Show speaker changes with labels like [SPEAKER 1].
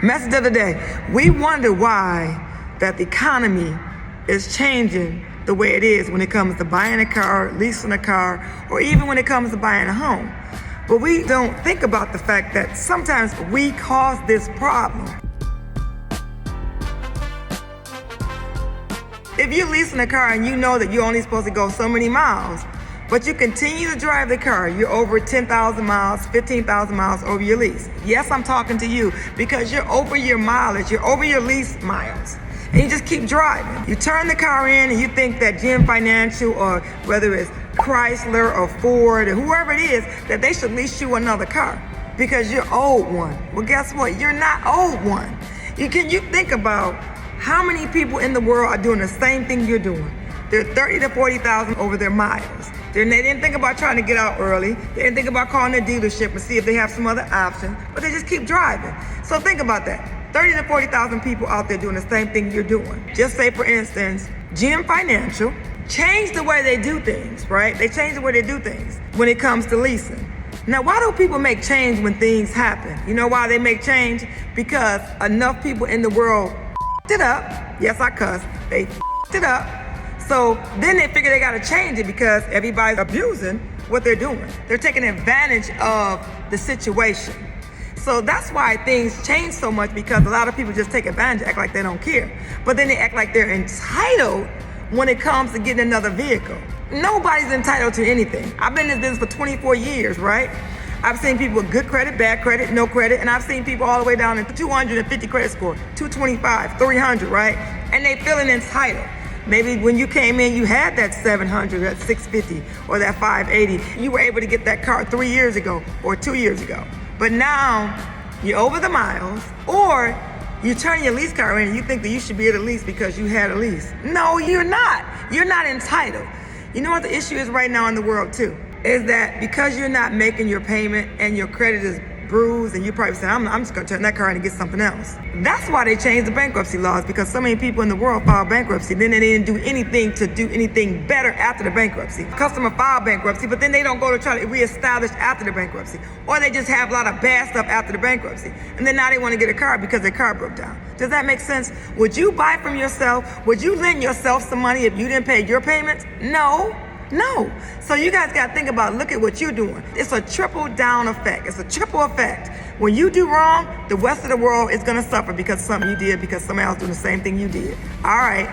[SPEAKER 1] Message of the day. We wonder why that the economy is changing the way it is when it comes to buying a car, leasing a car, or even when it comes to buying a home. But we don't think about the fact that sometimes we cause this problem. If you're leasing a car and you know that you're only supposed to go so many miles, but you continue to drive the car, you're over 10,000 miles, 15,000 miles over your lease. Yes, I'm talking to you because you're over your mileage, you're over your lease miles, and you just keep driving. You turn the car in and you think that GM Financial, or whether it's Chrysler or Ford or whoever it is, that they should lease you another car because you're owed one. Well, guess what? You're not owed one. You think about how many people in the world are doing the same thing you're doing? They're 30 to 40,000 over their miles. They didn't think about trying to get out early. They didn't think about calling their dealership and see if they have some other option, but they just keep driving. So think about that. 30 to 40,000 people out there doing the same thing you're doing. Just say, for instance, GM Financial changed the way they do things, right? They changed the way they do things when it comes to leasing. Now, why do people make change when things happen? You know why they make change? Because enough people in the world it up. Yes, I cuss. They it up. So then they figure they got to change it because everybody's abusing what they're doing. They're taking advantage of the situation. So that's why things change so much, because a lot of people just take advantage, act like they don't care. But then they act like they're entitled when it comes to getting another vehicle. Nobody's entitled to anything. I've been in this business for 24 years, right? I've seen people with good credit, bad credit, no credit, and I've seen people all the way down to 250 credit score, 225, 300, right? And they feeling entitled. Maybe when you came in, you had that 700, that 650, or that 580. You were able to get that car 3 years ago or 2 years ago. But now you're over the miles, or you turn your lease car in and you think that you should be able to lease because you had a lease. No, you're not. You're not entitled. You know what the issue is right now in the world too? Is that because you're not making your payment and your credit is bruised, and you probably say, I'm just gonna turn that car in and get something else. That's why they changed the bankruptcy laws, because so many people in the world filed bankruptcy, then they didn't do anything to do anything better after the bankruptcy. Customer filed bankruptcy, but then they don't go to try to reestablish after the bankruptcy. Or they just have a lot of bad stuff after the bankruptcy. And then now they wanna get a car because their car broke down. Does that make sense? Would you buy from yourself? Would you lend yourself some money if you didn't pay your payments? No. So you guys got to think about, look at what you're doing. It's a triple down effect. It's a triple effect. When you do wrong, the rest of the world is going to suffer because of something you did, because somebody else doing the same thing you did. All right.